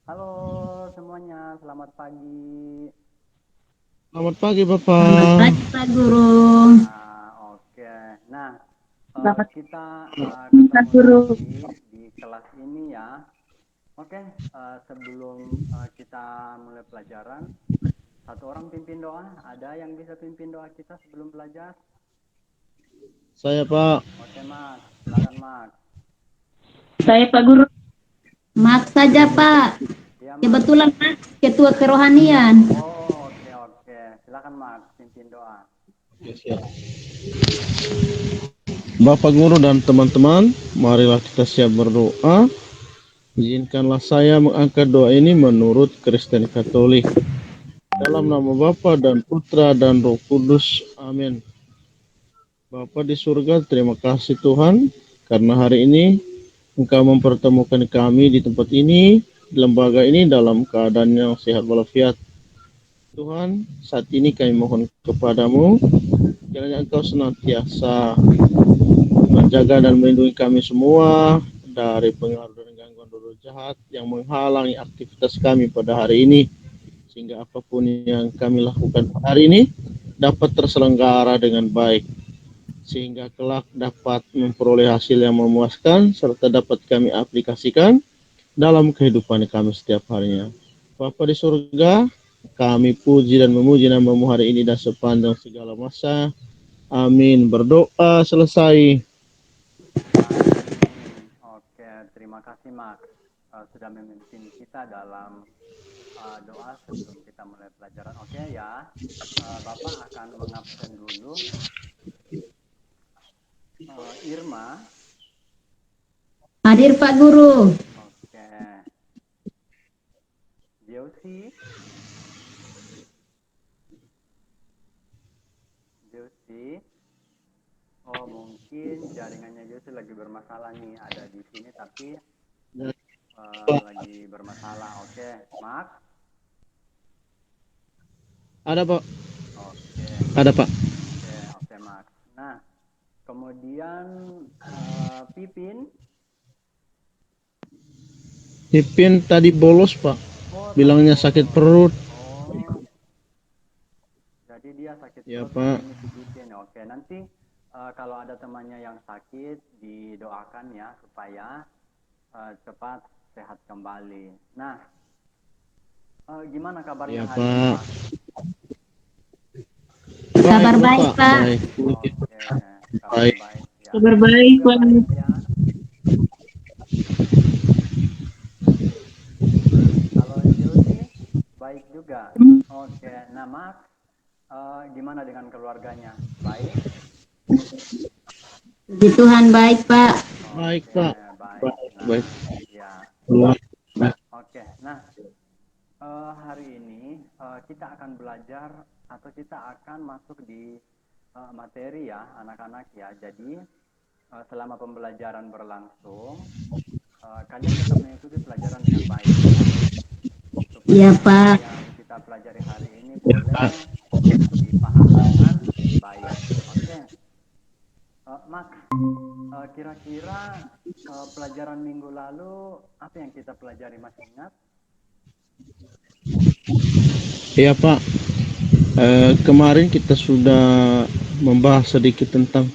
Halo semuanya, selamat pagi. Selamat pagi, Selamat Bapak. pagi Pak Guru. Oke. Nah, Selamat kita pagi Pak ketemu Guru. lagi di kelas ini ya. Oke, sebelum kita mulai pelajaran, satu orang pimpin doa. Ada yang bisa pimpin doa kita sebelum belajar? Saya, Pak. Oke, Max. Silakan, Max. Saya Pak Guru. Maaf saja Pak. Iya, Max. Kebetulan Mas Ketua Kerohanian. Oh, oke, oke. Silakan, Max, pimpin doa. Ya, siap. Bapak Guru dan teman-teman, marilah kita siap berdoa. Izinkanlah saya mengangkat doa ini menurut Kristen Katolik. Dalam nama Bapa dan Putra dan Roh Kudus. Amin. Bapa di surga, terima kasih Tuhan, karena hari ini Engkau mempertemukan kami di tempat ini, di lembaga ini dalam keadaan yang sehat walafiat. Tuhan, saat ini kami mohon kepadamu, kiranya Engkau senantiasa menjaga dan melindungi kami semua dari pengaruh dan gangguan roh jahat yang menghalangi aktivitas kami pada hari ini, sehingga apapun yang kami lakukan pada hari ini dapat terselenggara dengan baik, sehingga kelak dapat memperoleh hasil yang memuaskan serta dapat kami aplikasikan dalam kehidupan kami setiap harinya. Bapa di surga, kami puji dan memuji nama-Mu hari ini dan sepanjang segala masa. Amin. Berdoa selesai. Amin. Oke, terima kasih Max sudah memimpin kita dalam doa sebelum kita mulai pelajaran. Oke ya, Bapak akan mengabsen dulu Irma. Hadir Pak Guru. Oke, Josie. Josie. Oh mungkin jaringannya Josie lagi bermasalah nih. Ada di sini tapi lagi bermasalah. Oke, Max. Ada, Pak. Oke, Ada, Pak. oke, oke Max. Nah, kemudian Pipin. Ipin tadi bolos, Pak. Oh, tadi Bilangnya sakit bolos. perut. Oh, jadi dia sakit Ya, perut hari Pak. ini pijitin. Oke, nanti kalau ada temannya yang sakit, didoakan ya supaya cepat sehat kembali. Nah, gimana kabarnya Ya, hari ini, Pak. Mas? Baik, Kabar baik Bapak. Pak. Baik. Oke, kabar Baik. baik ya. Kabar Saya baik juga Pak. baik ya. Kalau Josie, baik juga. Oke, nah Mas, gimana dengan keluarganya? Baik? Puji Tuhan baik Pak. Baik, Oke, Pak. baik. Baik. Baik. Nah, ya. Oke, nah hari ini kita akan belajar atau kita akan masuk di materi ya anak-anak ya. Jadi selama pembelajaran berlangsung, kalian tetap mengikuti pelajaran dengan baik ya. Iya Supaya apa Pak. yang kita pelajari hari ini boleh dipahami dengan baik. Oke, Max, kira-kira pelajaran minggu lalu apa yang kita pelajari masih ingat? Iya, Pak. Kemarin kita sudah membahas sedikit tentang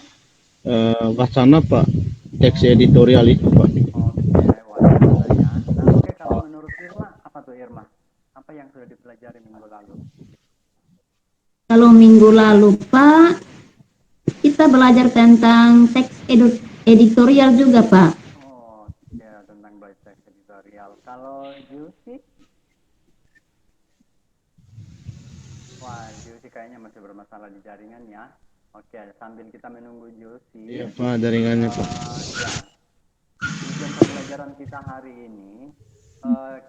wacana, Pak. Teks Oh, editorial itu, Pak. oke, wacana ya. Nah, oke, kalau menurut Irma, apa tuh Irma? Apa yang sudah dipelajari minggu lalu? Kalau minggu lalu Pak, kita belajar tentang editorial juga Pak. Oh, oke, tentang baca editorial. Kalau Juicy, wah, Juicy kayaknya masih bermasalah di jaringan ya. Oke, sambil kita menunggu Iya, Juicy, Pak, jaringannya, Pak. ya, tujuan pembelajaran kita hari ini,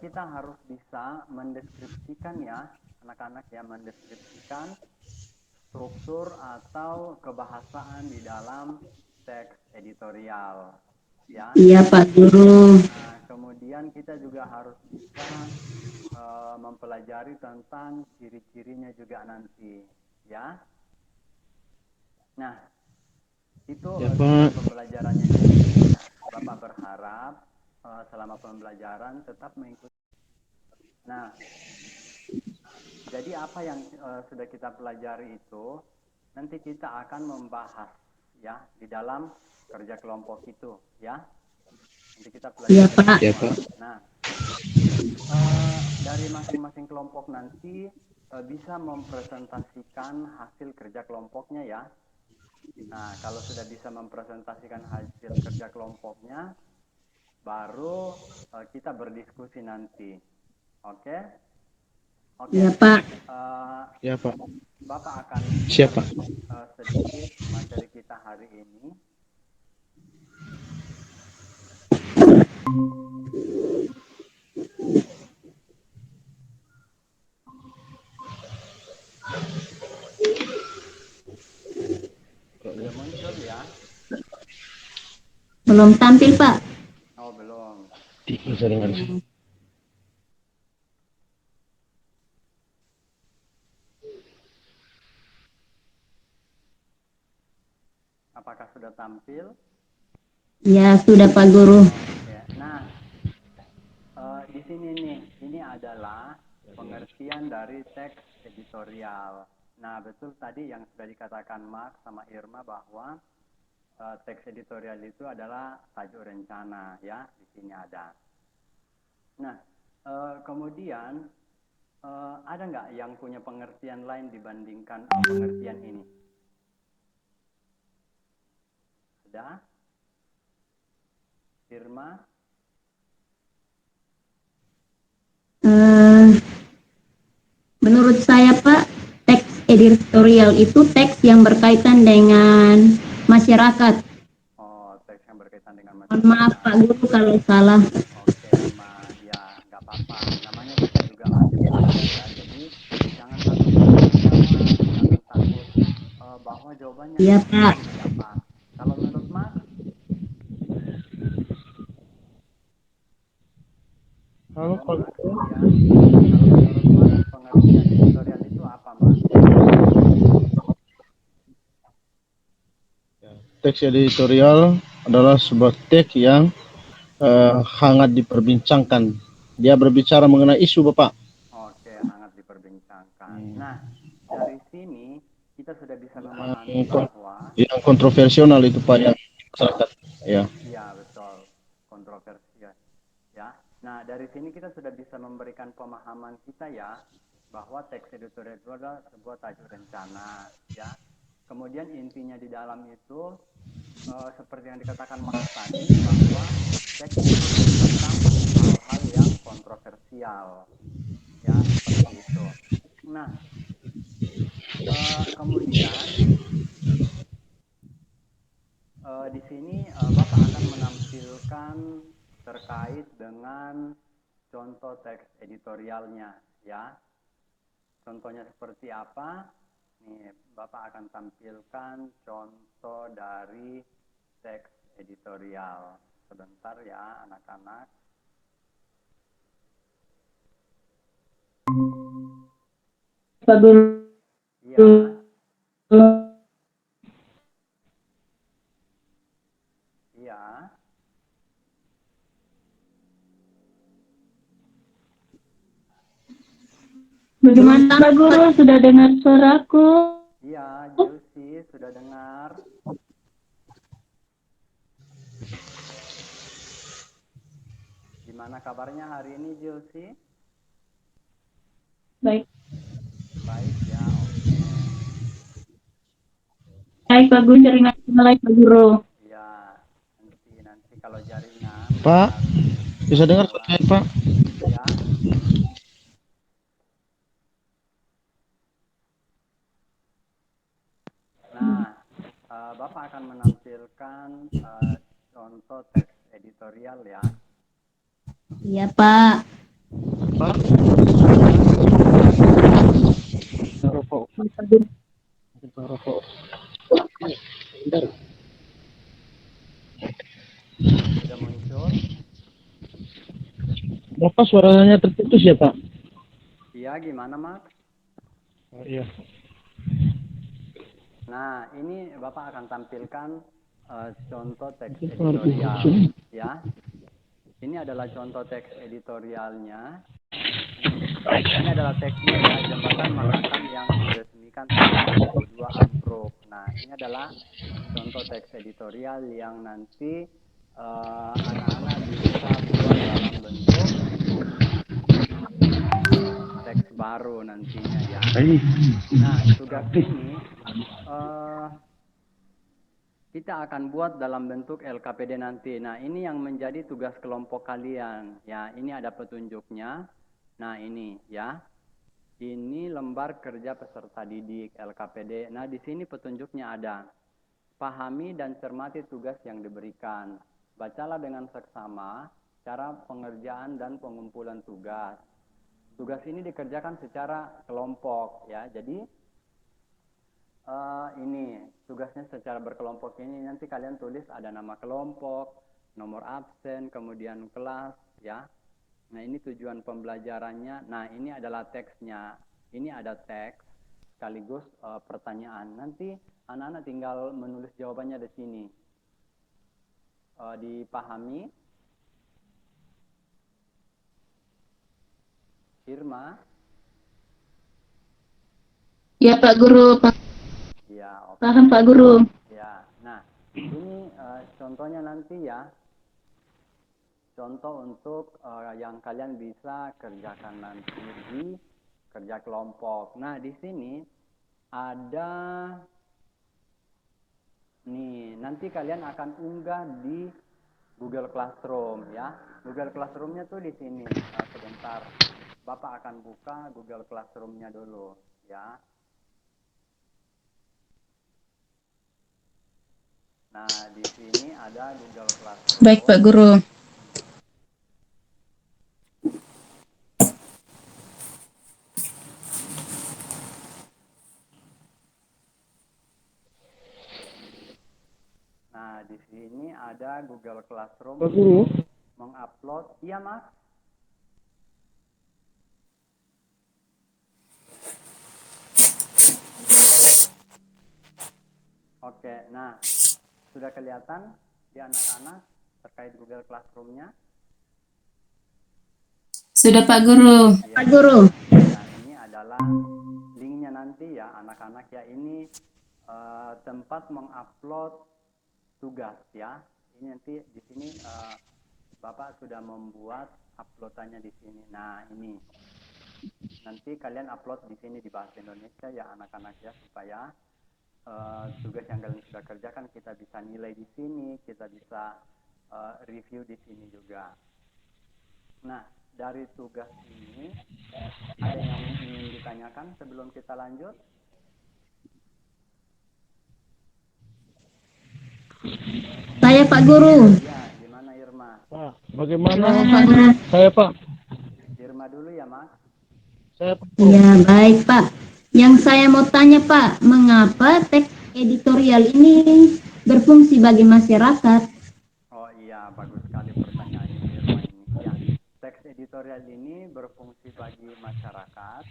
kita harus bisa mendeskripsikan ya, anak-anak ya, mendeskripsikan struktur atau kebahasaan di dalam teks editorial ya. Iya Pak Guru. Nah, kemudian kita juga harus bisa mempelajari tentang ciri-cirinya juga nanti ya. Nah, itu Ya, tujuan Pak. pembelajarannya. Jadi Bapak berharap selama pembelajaran tetap mengikuti Nah, jadi apa yang sudah kita pelajari itu nanti kita akan membahas ya di dalam kerja kelompok itu ya. Nanti kita pelajari. Iya, Pak. Ya, Pak. Nah, dari masing-masing kelompok nanti bisa mempresentasikan hasil kerja kelompoknya ya. Nah, kalau sudah bisa mempresentasikan hasil kerja kelompoknya, baru kita berdiskusi nanti. Oke? Oke. Iya, Pak. Ya, Pak. Bapak akan Siapa? sedikit materi kita hari ini. Sudah muncul ya? Belum tampil, Pak. Oh, belum. Bisa dengar. Apakah sudah tampil? Ya, sudah Pak Guru. Oke. Nah, di sini nih, ini adalah pengertian dari teks editorial. Nah, betul tadi yang sudah dikatakan Mark sama Irma bahwa teks editorial itu adalah tajuk rencana, ya, di sini ada. Nah, kemudian ada nggak yang punya pengertian lain dibandingkan pengertian ini? Sudah? Irma? Menurut saya, Pak, teks editorial itu teks yang berkaitan dengan masyarakat. Oh, teks yang berkaitan dengan Mohon masyarakat. maaf, Pak Guru, kalau salah. Oke, Irma, ya nggak apa-apa. Namanya kita juga masih belajar ya, jadi jangan takut untuk menjawab, jangan takut bahwa jawabannya Iya, salah, Pak. tidak apa. Kalau menurut Mas, Halo, Pak. ya, kalau menurut Mas pengertian editorial itu apa, Mas? Teks editorial adalah sebuah teks yang hangat diperbincangkan. Dia berbicara mengenai isu, Bapak. Oke, hangat diperbincangkan. Nah, dari sini kita sudah bisa memahami Yang, bahwa yang kontroversial itu, Pak, yang masyarakat. Ya. iya, betul, kontroversial. Ya. Nah, dari sini kita sudah bisa memberikan pemahaman kita ya bahwa teks editorial itu adalah sebuah tajuk rencana, ya. Kemudian intinya di dalam itu seperti yang dikatakan Mas tadi bahwa teks itu tentang hal-hal yang kontroversial, ya, seperti itu. Nah, kemudian di sini Bapak akan menampilkan terkait dengan contoh teks editorialnya, ya. Contohnya seperti apa? Nih, Bapak akan tampilkan contoh dari teks editorial. Sebentar ya, anak-anak. Pak Guru. Iya. Iya. Bagaimana Pak Guru, sudah dengar suaraku? Iya, Julsi sudah dengar. Gimana kabarnya hari ini, Julsi? Baik. Baik ya, oke. Baik Pak Guru, jaringan mulai Pak Guru. Iya, nanti kalau jaringan. Pak, bisa dengar saya, Pak? Ya. Nah, Bapak akan menampilkan contoh teks editorial ya. Iya Pak. Pak? Rokok. Rokok. Sudah muncul? Bapak suaranya terputus ya, Pak? Iya, gimana, Mak? Oh, iya. Nah, ini Bapak akan tampilkan contoh teks editorial ya. Ini adalah contoh teks editorialnya. Ini adalah teksnya ya, Jembatan Mahakam yang diresmikan tahun 2002 ambruk. Nah, ini adalah contoh teks editorial yang nanti anak-anak bisa buat dalam bentuk teks baru nantinya ya. Nah, tugas ini kita akan buat dalam bentuk LKPD nanti. Nah, ini yang menjadi tugas kelompok kalian. Ya, ini ada petunjuknya. Nah, ini ya. Ini lembar kerja peserta didik LKPD. Nah, di sini petunjuknya ada. Pahami dan cermati tugas yang diberikan. Bacalah dengan seksama cara pengerjaan dan pengumpulan tugas. Tugas ini dikerjakan secara kelompok ya. Jadi ini tugasnya secara berkelompok ini nanti kalian tulis ada nama kelompok, nomor absen, kemudian kelas ya. Nah, ini tujuan pembelajarannya. Nah, ini adalah teksnya. Ini ada teks sekaligus pertanyaan. Nanti anak-anak tinggal menulis jawabannya di sini. Dipahami? Irma? Ya Pak Guru, Ya, oke. paham Pak Guru. Ya, nah ini contohnya nanti ya. Contoh untuk yang kalian bisa kerjakan nanti di kerja kelompok. Nah, di sini ada nih, nanti kalian akan unggah di Google Classroom ya. Google Classroom-nya tuh di sini. Sebentar. Bapak akan buka Google Classroom-nya dulu ya. Nah, di sini ada Google Classroom. Baik Pak Guru. Nah, di sini ada Google Classroom Pak Guru, mengupload. Iya, Mas? Oke, nah sudah kelihatan di anak-anak terkait Google Classroom-nya? Sudah Pak Guru. Ya. Pak Guru. Nah, ini adalah linknya nanti ya anak-anak ya. Ini tempat mengupload tugas ya. Ini nanti di sini Bapak sudah membuat uploadannya di sini. Nah, ini nanti kalian upload di sini di bahasa Indonesia ya anak-anak ya, supaya tugas yang kalian sudah kerjakan kita bisa nilai di sini, kita bisa review di sini juga. Nah, dari tugas ini ada yang ingin ditanyakan sebelum kita lanjut? Saya Pak Guru. Ya, gimana Irma? Pak, bagaimana? Pak Guru. Saya Pak. Irma dulu ya, Mas. Saya Pak. Ya baik Pak. Yang saya mau tanya Pak, mengapa teks editorial ini berfungsi bagi masyarakat? Oh iya, bagus sekali pertanyaannya Irma ini. Ya, teks editorial ini berfungsi bagi masyarakat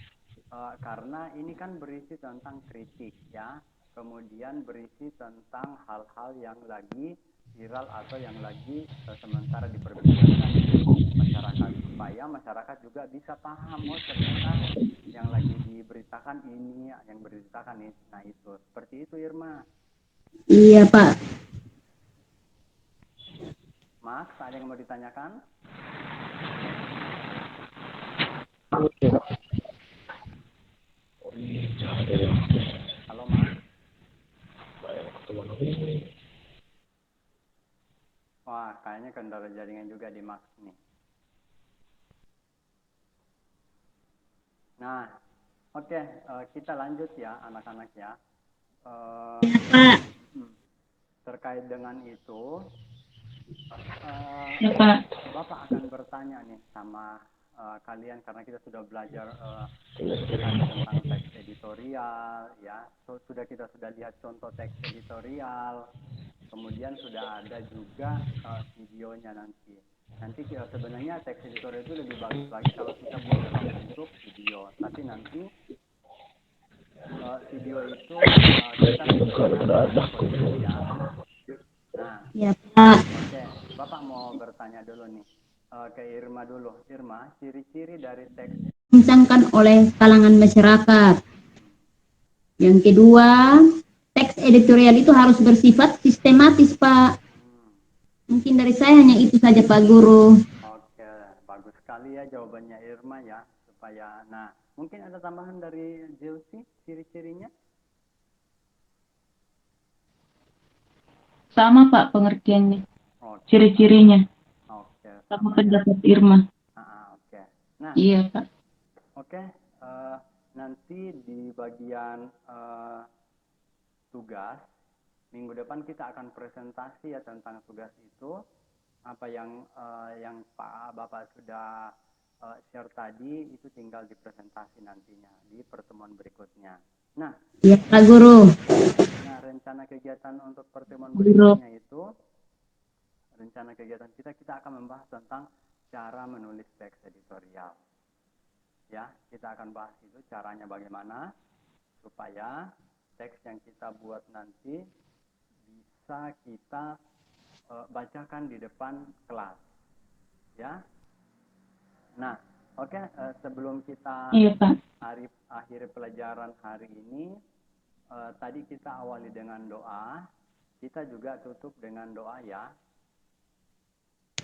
karena ini kan berisi tentang kritik ya, kemudian berisi tentang hal-hal yang lagi viral atau yang lagi sementara diperbincangkan di masyarakat, supaya masyarakat juga bisa paham, oh ternyata yang lagi diberitakan ini, yang beritakan ini. Nah, itu seperti itu Irma. Iya Pak. Mas, ada yang mau ditanyakan? Halo Mas. Wah, kayaknya kendala jaringan juga di Mas nih. Nah, oke, kita lanjut ya anak-anak ya. Pak. Terkait dengan itu, Ya Pak. Bapak akan bertanya nih sama kalian karena kita sudah belajar tentang teks editorial ya. Kita sudah lihat contoh teks editorial. Kemudian sudah ada juga videonya nanti. Nanti sebenarnya teks editorial itu lebih bagus lagi kalau kita buat dalam bentuk video. Tapi nanti video itu kita ya. Nah, Ya Pak. oke, Bapak mau bertanya dulu nih ke Irma dulu. Irma, ciri-ciri dari teks diperbincangkan oleh kalangan masyarakat. Yang kedua, teks editorial itu harus bersifat sistematis, Pak. Mungkin dari saya hanya itu saja, Pak Guru. Oke, bagus sekali ya jawabannya Irma ya, supaya, nah, mungkin ada tambahan dari Jelsi, ciri-cirinya? Sama Pak pengertiannya, Oke, ciri-cirinya, oke, sama sama ya. pendapat Irma. Oke. Nah, Iya Pak. oke, nanti di bagian tugas, minggu depan kita akan presentasi ya tentang tugas itu. Apa yang Pak Bapak sudah share tadi itu tinggal dipresentasi nantinya di pertemuan berikutnya. Nah, Ya, Pak Guru. nah rencana kegiatan untuk pertemuan Guru. berikutnya itu, rencana kegiatan kita akan membahas tentang cara menulis teks editorial. Ya, kita akan bahas itu caranya bagaimana supaya teks yang kita buat nanti bisa kita bacakan di depan kelas, ya. Nah, oke, sebelum kita Iya Pak. akhir pelajaran hari ini, tadi kita awali dengan doa, kita juga tutup dengan doa ya.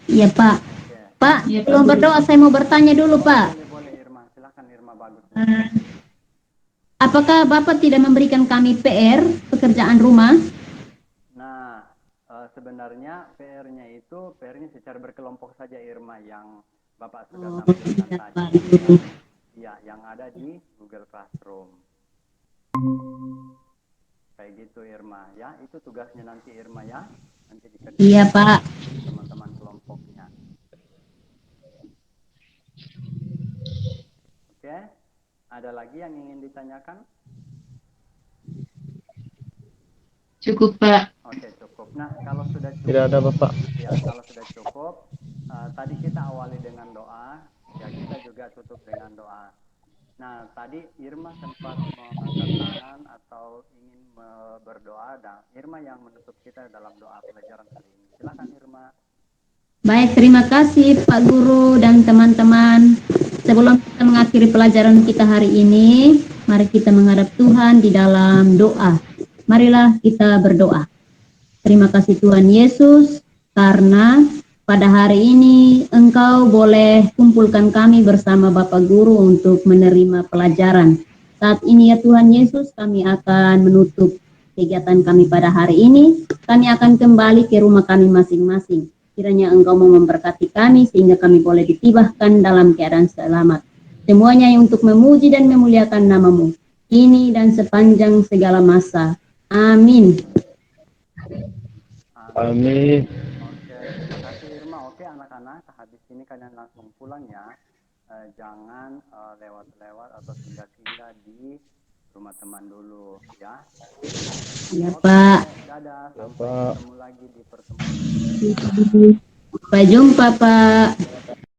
Iya, Pak. Oke. Pak, Iya, Pak sebelum Guru. berdoa saya mau bertanya dulu, Pak. Boleh Irma, silakan Irma, bagus. Apakah Bapak tidak memberikan kami PR, pekerjaan rumah? Nah, sebenarnya PR-nya secara berkelompok saja Irma yang Bapak sudah tampilkan iya, tadi. Pak. Ya, yang ada di Google Classroom. Kayak gitu Irma ya, itu tugasnya nanti Irma ya, nanti dikerjakan Iya, Pak. teman-teman kelompoknya. Oke, ada lagi yang ingin ditanyakan? Cukup Pak. Oke, cukup. Nah, kalau sudah cukup, Tidak ada Bapak. ya kalau sudah cukup, tadi kita awali dengan doa, ya kita juga tutup dengan doa. Nah, tadi Irma sempat mengangkat tangan atau ingin berdoa, dan Irma yang menutup kita dalam doa pelajaran hari ini. Silakan Irma. Baik, terima kasih Pak Guru dan teman-teman. Sebelum kita mengakhiri pelajaran kita hari ini, mari kita menghadap Tuhan di dalam doa. Marilah kita berdoa. Terima kasih Tuhan Yesus, karena pada hari ini Engkau boleh kumpulkan kami bersama Bapak Guru untuk menerima pelajaran. Saat ini ya Tuhan Yesus, kami akan menutup kegiatan kami pada hari ini. Kami akan kembali ke rumah kami masing-masing. Kiranya Engkau mau memberkati kami sehingga kami boleh ditibahkan dalam keadaan selamat. Semuanya yang untuk memuji dan memuliakan nama-Mu, kini dan sepanjang segala masa. Amin. Amin. Oke, terima kasih Irma. Oke anak-anak, habis ini kalian langsung pulang ya. Jangan lewat-lewat atau singgah-singgah di rumah teman dulu ya. Ya, Oke, Pak. dadah. Ya, Sampai Pak. ketemu lagi di pertemuan berikutnya. Sampai jumpa, Pak.